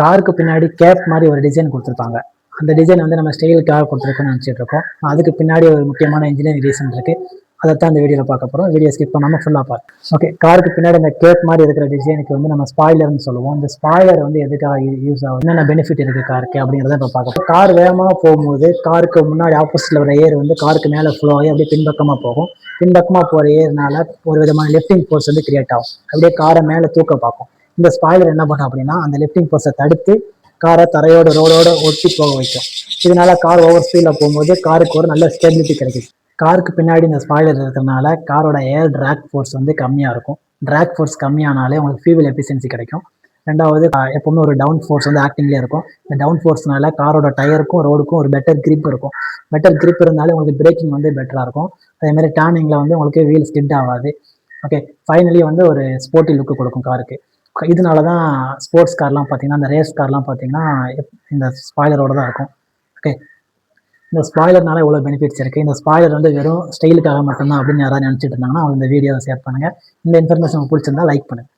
காருக்கு பின்னாடி கேப் மாதிரி ஒரு டிசைன் கொடுத்துருப்பாங்க. அந்த டிசைன் வந்து நம்ம ஸ்டைலுக்காக கொடுத்துருக்கோம்னு நினச்சிட்டு இருக்கோம். அதுக்கு பின்னாடி ஒரு முக்கியமான இன்ஜினியரிங் ரீசன் இருக்கு. அதைத்தான் இந்த வீடியோவில் பார்க்க போகிறோம். வீடியோ ஸ்கிப் பண்ணாமல் ஃபுல்லாக பார்த்து. ஓகே, காருக்கு பின்னாடி இந்த கேப் மாதிரி இருக்கிற டிசைனுக்கு வந்து நம்ம ஸ்பாய்லர்னு சொல்லுவோம். இந்த ஸ்பாய்லர் வந்து எதுக்காக யூஸ் ஆகும், என்னென்ன பெனிஃபிட் இருக்குது காருக்கு அப்படிங்கிறத இப்போ பார்க்க போகிறோம். கார் வேகமாக போகும்போது காருக்கு முன்னாடி ஆப்போசிட்டில் வர ஏர் வந்து காருக்கு மேலே ஃப்ளோ ஆகி அப்படியே பின்பக்கமாக போகும். பின்பக்கமாக போகிற ஏர்னால ஒரு விதமான லிஃப்டிங் ஃபோர்ஸ் வந்து கிரியேட் ஆகும். அப்படியே காரை மேலே தூக்க பார்க்கும். இந்த ஸ்பாய்லர் என்ன பண்ணும் அப்படின்னா அந்த லிஃப்டிங் ஃபோர்ஸை தடுத்து காரை தரையோட ரோடோட ஒட்டி போக வைக்கும். இதனால கார் ஓவர் ஸ்பீடில் போகும்போது காருக்கு ஒரு நல்ல ஸ்டெபிலிட்டி கிடைக்குது. காருக்கு பின்னாடி இந்த ஸ்பாய்லர் இருக்கிறதுனால காரோட ஏர் டிராக் ஃபோர்ஸ் வந்து கம்மியாக இருக்கும். டிராக் ஃபோர்ஸ் கம்மியானாலே உங்களுக்கு ஃபியூவல் எஃபிஷியன்சி கிடைக்கும். ரெண்டாவது, எப்பவுமே ஒரு டவுன் ஃபோர்ஸ் வந்து ஆக்டிங்லேயே இருக்கும். இந்த டவுன் ஃபோர்ஸ்னால காரோட டயருக்கும் ரோடுக்கும் ஒரு பெட்டர் கிரிப் இருக்கும். பெட்டர் கிரிப் இருந்தாலே உங்களுக்கு பிரேக்கிங் வந்து பெட்டராக இருக்கும். அதேமாதிரி டர்னிங்கில் வந்து உங்களுக்கு வீல் ஸ்கிட் ஆகாது. ஓகே, ஃபைனலி வந்து ஒரு ஸ்போர்ட்டி லுக்கு கொடுக்கும் காருக்கு. இதனால தான் ஸ்போர்ட்ஸ் கார்லாம் பார்த்தீங்கன்னா, இந்த ரேஸ் கார்லாம் பார்த்தீங்கன்னா இந்த ஸ்பாய்லரோட தான் இருக்கும். ஓகே, இந்த ஸ்பாய்லர்னால எவ்வளோ பெனிஃபிட்ஸ் இருக்குது. இந்த ஸ்பாய்லர் வந்து வெறும் ஸ்டைலுக்காக மட்டும்தான் அப்படின்னு யாராவது நினச்சிட்டு இருந்தாங்கன்னா அவங்க இந்த வீடியோவை ஷேர் பண்ணுங்கள். இந்த இன்ஃபர்மேஷன் பிடிச்சிருந்தா லைக் பண்ணுங்கள்.